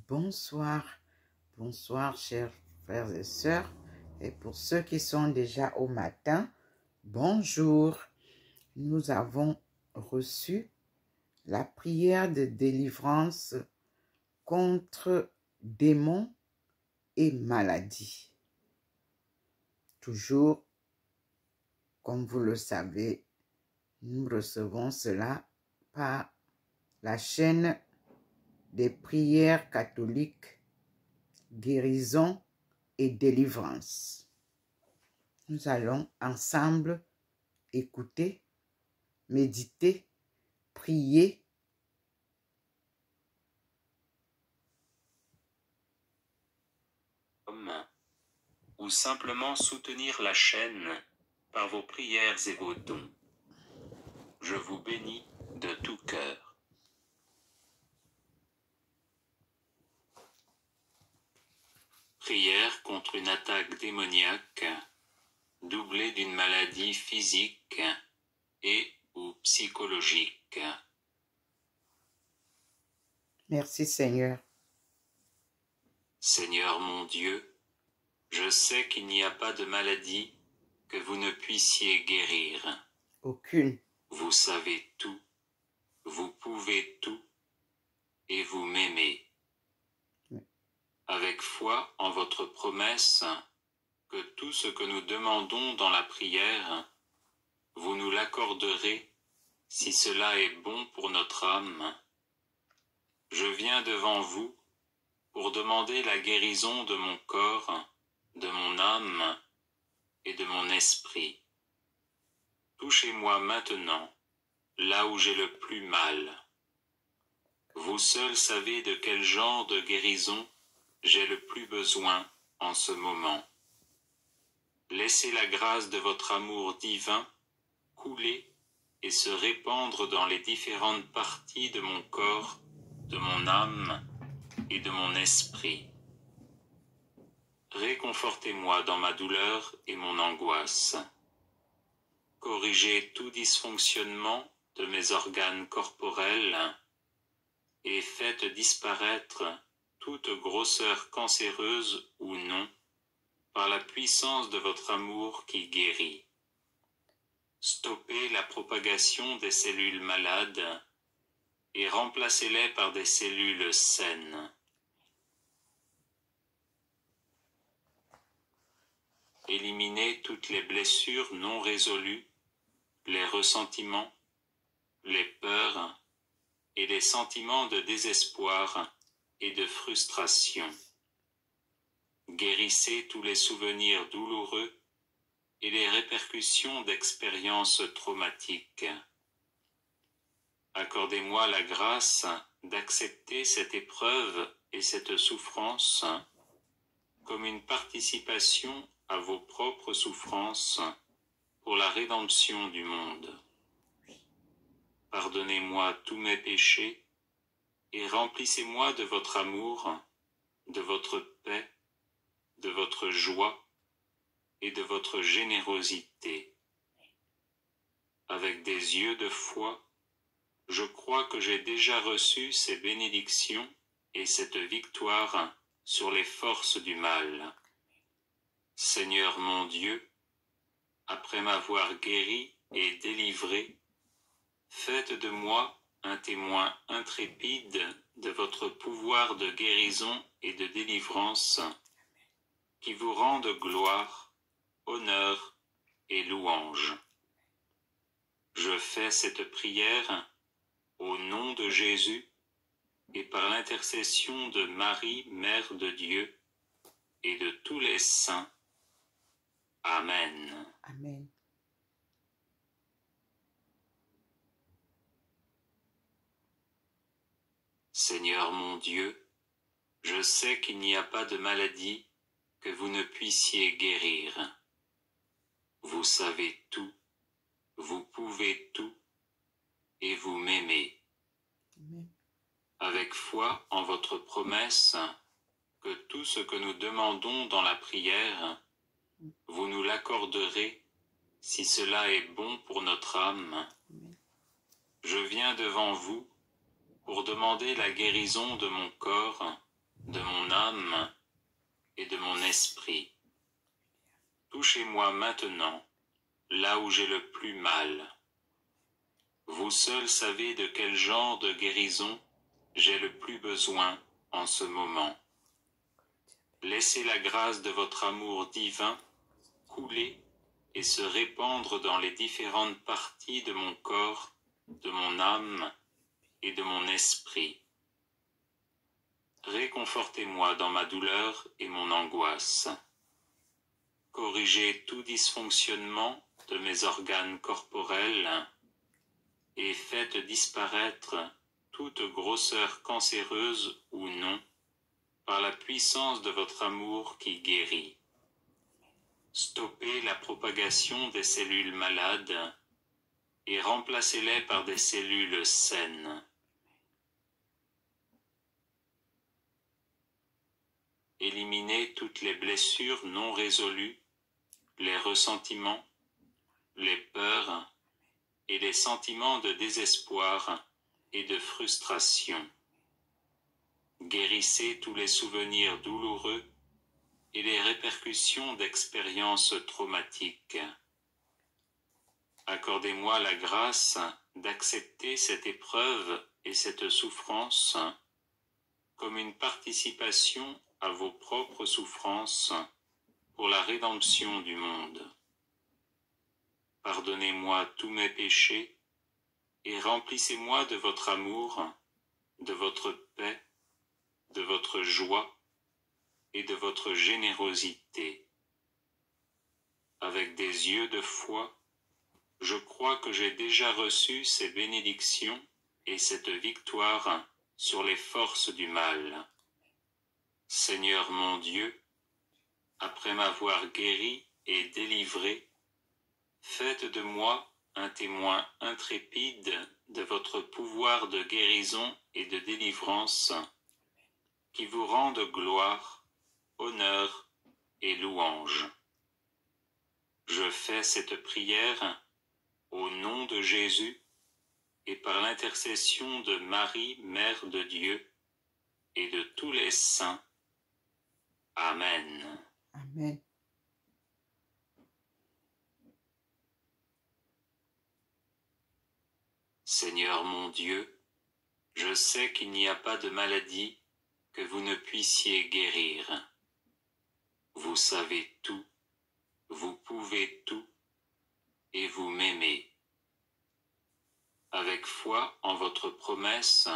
Bonsoir, bonsoir chers frères et sœurs, et pour ceux qui sont déjà au matin, bonjour. Nous avons reçu la prière de délivrance contre démons et maladies. Toujours, comme vous le savez, nous recevons cela par la chaîne des prières catholiques, guérison et délivrance. Nous allons ensemble écouter, méditer, prier. Ou simplement soutenir la chaîne par vos prières et vos dons. Je vous bénis de tout cœur. Prière contre une attaque démoniaque, doublée d'une maladie physique et ou psychologique. Merci Seigneur. Seigneur mon Dieu, je sais qu'il n'y a pas de maladie que vous ne puissiez guérir. Aucune. Vous savez tout, vous pouvez tout, et vous m'aimez. Avec foi en votre promesse, que tout ce que nous demandons dans la prière, vous nous l'accorderez, si cela est bon pour notre âme. Je viens devant vous pour demander la guérison de mon corps, de mon âme et de mon esprit. Touchez-moi maintenant, là où j'ai le plus mal. Vous seul savez de quel genre de guérison j'ai le plus besoin en ce moment. Laissez la grâce de votre amour divin couler et se répandre dans les différentes parties de mon corps, de mon âme et de mon esprit. Réconfortez-moi dans ma douleur et mon angoisse. Corrigez tout dysfonctionnement de mes organes corporels et faites disparaître toute grosseur cancéreuse ou non par la puissance de votre amour qui guérit. Stoppez la propagation des cellules malades et remplacez-les par des cellules saines. Éliminez toutes les blessures non résolues, les ressentiments, les peurs et les sentiments de désespoir et de frustration. Guérissez tous les souvenirs douloureux et les répercussions d'expériences traumatiques. Accordez-moi la grâce d'accepter cette épreuve et cette souffrance comme une participation à vos propres souffrances pour la rédemption du monde. Pardonnez-moi tous mes péchés et remplissez-moi de votre amour, de votre paix, de votre joie et de votre générosité. Avec des yeux de foi, je crois que j'ai déjà reçu ces bénédictions et cette victoire sur les forces du mal. Seigneur mon Dieu, après m'avoir guéri et délivré, faites de moi un témoin intrépide de votre pouvoir de guérison et de délivrance, qui vous rende gloire, honneur et louange. Je fais cette prière au nom de Jésus et par l'intercession de Marie, Mère de Dieu, et de tous les saints. Amen. Amen. Seigneur mon Dieu, je sais qu'il n'y a pas de maladie que vous ne puissiez guérir. Vous savez tout, vous pouvez tout, et vous m'aimez. Amen. Avec foi en votre promesse, que tout ce que nous demandons dans la prière, vous nous l'accorderez, si cela est bon pour notre âme. Amen. Je viens devant vous pour demander la guérison de mon corps, âme et de mon esprit. Touchez-moi maintenant, là où j'ai le plus mal. Vous seul savez de quel genre de guérison j'ai le plus besoin en ce moment. Laissez la grâce de votre amour divin couler et se répandre dans les différentes parties de mon corps, de mon âme et de mon esprit. Réconfortez-moi dans ma douleur et mon angoisse. Corrigez tout dysfonctionnement de mes organes corporels et faites disparaître toute grosseur cancéreuse ou non par la puissance de votre amour qui guérit. Stoppez la propagation des cellules malades et remplacez-les par des cellules saines. Éliminez toutes les blessures non résolues, les ressentiments, les peurs et les sentiments de désespoir et de frustration. Guérissez tous les souvenirs douloureux et les répercussions d'expériences traumatiques. Accordez-moi la grâce d'accepter cette épreuve et cette souffrance comme une participation à vos propres souffrances pour la rédemption du monde. Pardonnez-moi tous mes péchés et remplissez-moi de votre amour, de votre paix, de votre joie et de votre générosité. Avec des yeux de foi, je crois que j'ai déjà reçu ces bénédictions et cette victoire sur les forces du mal. Seigneur mon Dieu, après m'avoir guéri et délivré, faites de moi un témoin intrépide de votre pouvoir de guérison et de délivrance, qui vous rende gloire, honneur et louange. Je fais cette prière au nom de Jésus et par l'intercession de Marie, Mère de Dieu, et de tous les saints. Amen. Amen. Seigneur mon Dieu, je sais qu'il n'y a pas de maladie que vous ne puissiez guérir. Vous savez tout, vous pouvez tout, et vous m'aimez. Avec foi en votre promesse,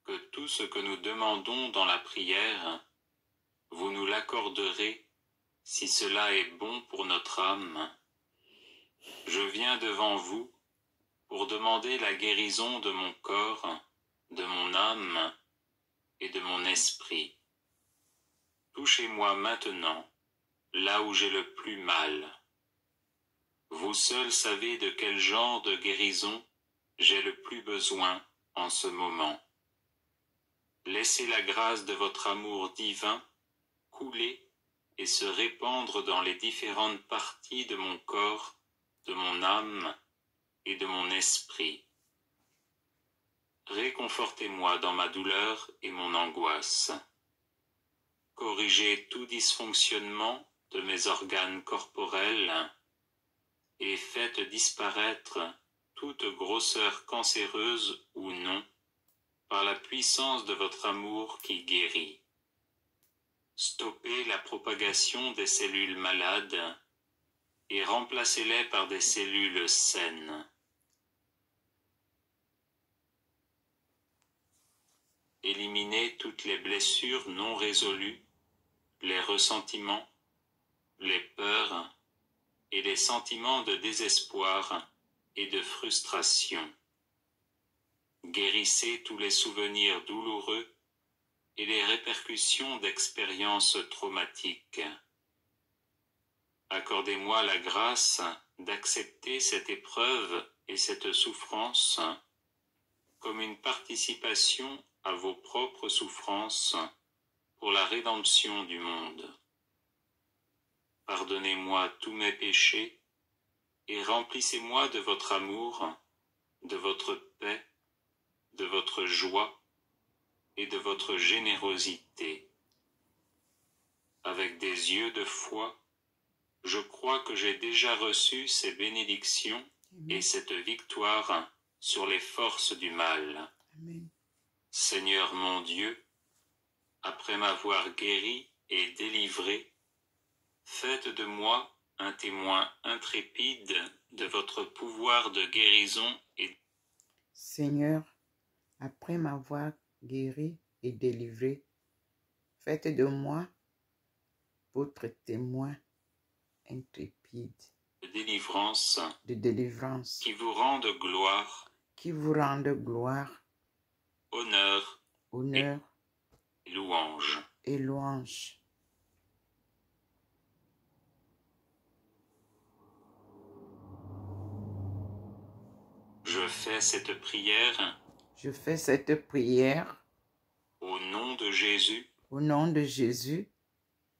que tout ce que nous demandons dans la prière, vous nous l'accorderez si cela est bon pour notre âme. Je viens devant vous pour demander la guérison de mon corps, de mon âme et de mon esprit. Touchez-moi maintenant, là où j'ai le plus mal. Vous seul savez de quel genre de guérison j'ai le plus besoin en ce moment. Laissez la grâce de votre amour divin couler et se répandre dans les différentes parties de mon corps, de mon âme et de mon esprit. Réconfortez-moi dans ma douleur et mon angoisse. Corrigez tout dysfonctionnement de mes organes corporels et faites disparaître toute grosseur cancéreuse ou non par la puissance de votre amour qui guérit. Stoppez la propagation des cellules malades et remplacez-les par des cellules saines. Éliminez toutes les blessures non résolues, les ressentiments, les peurs et les sentiments de désespoir et de frustration. Guérissez tous les souvenirs douloureux et les répercussions d'expériences traumatiques. Accordez-moi la grâce d'accepter cette épreuve et cette souffrance comme une participation à vos propres souffrances pour la rédemption du monde. Pardonnez-moi tous mes péchés et remplissez-moi de votre amour, de votre paix, de votre joie et de votre générosité. avec des yeux de foi, je crois que j'ai déjà reçu ces bénédictions et cette victoire sur les forces du mal. Amen. Seigneur mon Dieu, après m'avoir guéri et délivré, faites de moi un témoin intrépide de votre pouvoir de guérison et Seigneur, après m'avoir guéri et délivré, faites de moi votre témoin intrépide de délivrance qui vous rendent gloire, qui vous rende gloire, honneur honneur et louange. et louange. Je fais cette prière Je fais cette prière au nom de Jésus au nom de Jésus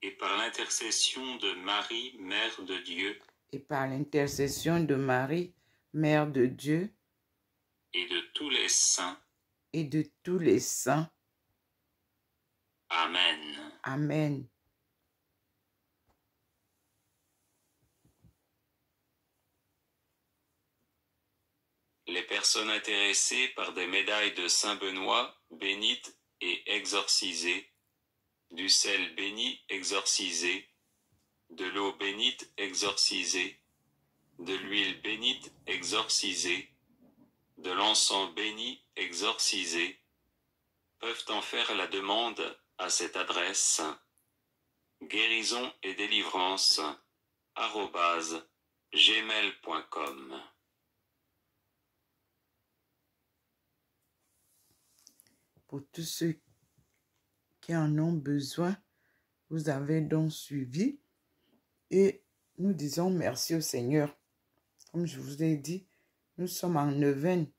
et par l'intercession de Marie, Mère de Dieu, et par l'intercession de Marie, Mère de Dieu, et de tous les saints. et de tous les saints. Amen. Amen. Les personnes intéressées par des médailles de Saint-Benoît, bénites et exorcisées, du sel béni exorcisé, de l'eau bénite exorcisée, de l'huile bénite exorcisée, de l'encens béni exorcisé, peuvent en faire la demande à cette adresse guérison et délivrance @gmail.com. Pour tous ceux qui en ont besoin, vous avez donc suivi et nous disons merci au Seigneur. Comme je vous ai dit, nous sommes en neuvaine.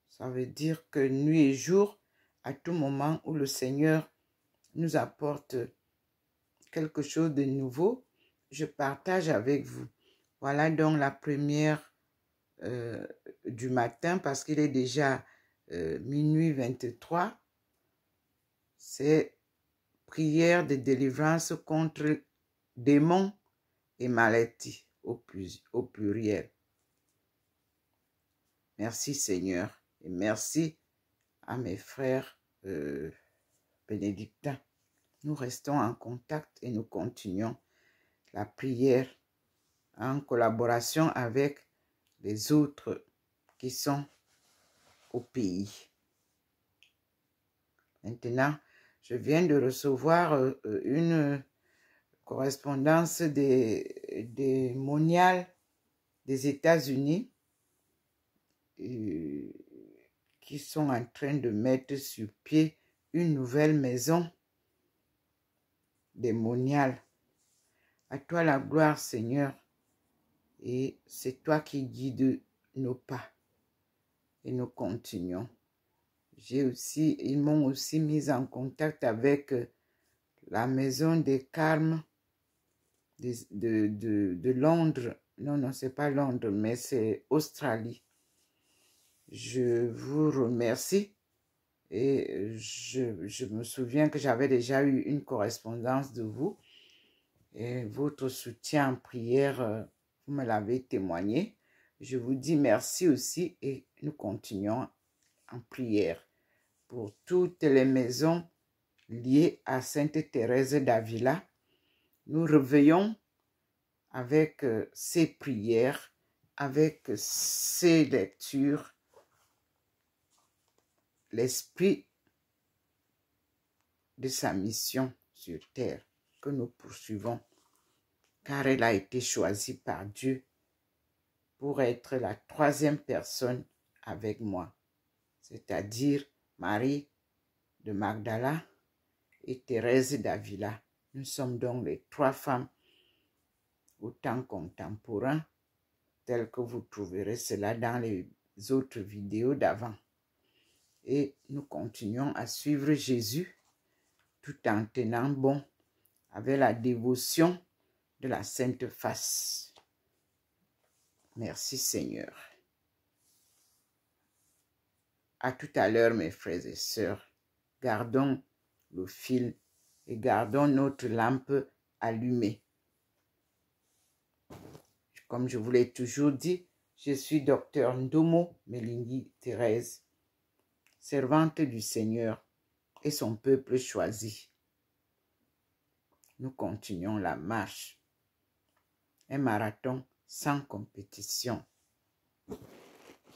Ça veut dire que nuit et jour, à tout moment où le Seigneur nous apporte quelque chose de nouveau, je partage avec vous. Voilà donc la première du matin parce qu'il est déjà minuit 23. C'est prière de délivrance contre démons et maladies au pluriel. Merci Seigneur et merci à mes frères bénédictins. Nous restons en contact et nous continuons la prière en collaboration avec les autres qui sont au pays. Maintenant, je viens de recevoir une correspondance des moniales des États-Unis qui sont en train de mettre sur pied une nouvelle maison des moniales. À toi la gloire, Seigneur, et c'est toi qui guides nos pas et nous continuons. Ils m'ont aussi mis en contact avec la maison des Carmes de Londres. Non, c'est pas Londres, mais c'est Australie. Je vous remercie et je me souviens que j'avais déjà eu une correspondance de vous et votre soutien en prière, vous me l'avez témoigné. Je vous dis merci aussi et nous continuons en prière pour toutes les maisons liées à Sainte Thérèse d'Avila. Nous réveillons avec ces prières, avec ces lectures, l'esprit de sa mission sur terre que nous poursuivons, car elle a été choisie par Dieu pour être la troisième personne avec moi, c'est-à-dire Marie de Magdala et Thérèse d'Avila. Nous sommes donc les trois femmes au temps contemporain, telles que vous trouverez cela dans les autres vidéos d'avant. Et nous continuons à suivre Jésus tout en tenant bon avec la dévotion de la Sainte Face. Merci Seigneur. À tout à l'heure mes frères et sœurs. Gardons le fil et gardons notre lampe allumé. Comme je vous l'ai toujours dit, je suis docteur Ndomo Melingi Thérèse, servante du Seigneur et son peuple choisi. Nous continuons la marche. Un marathon sans compétition.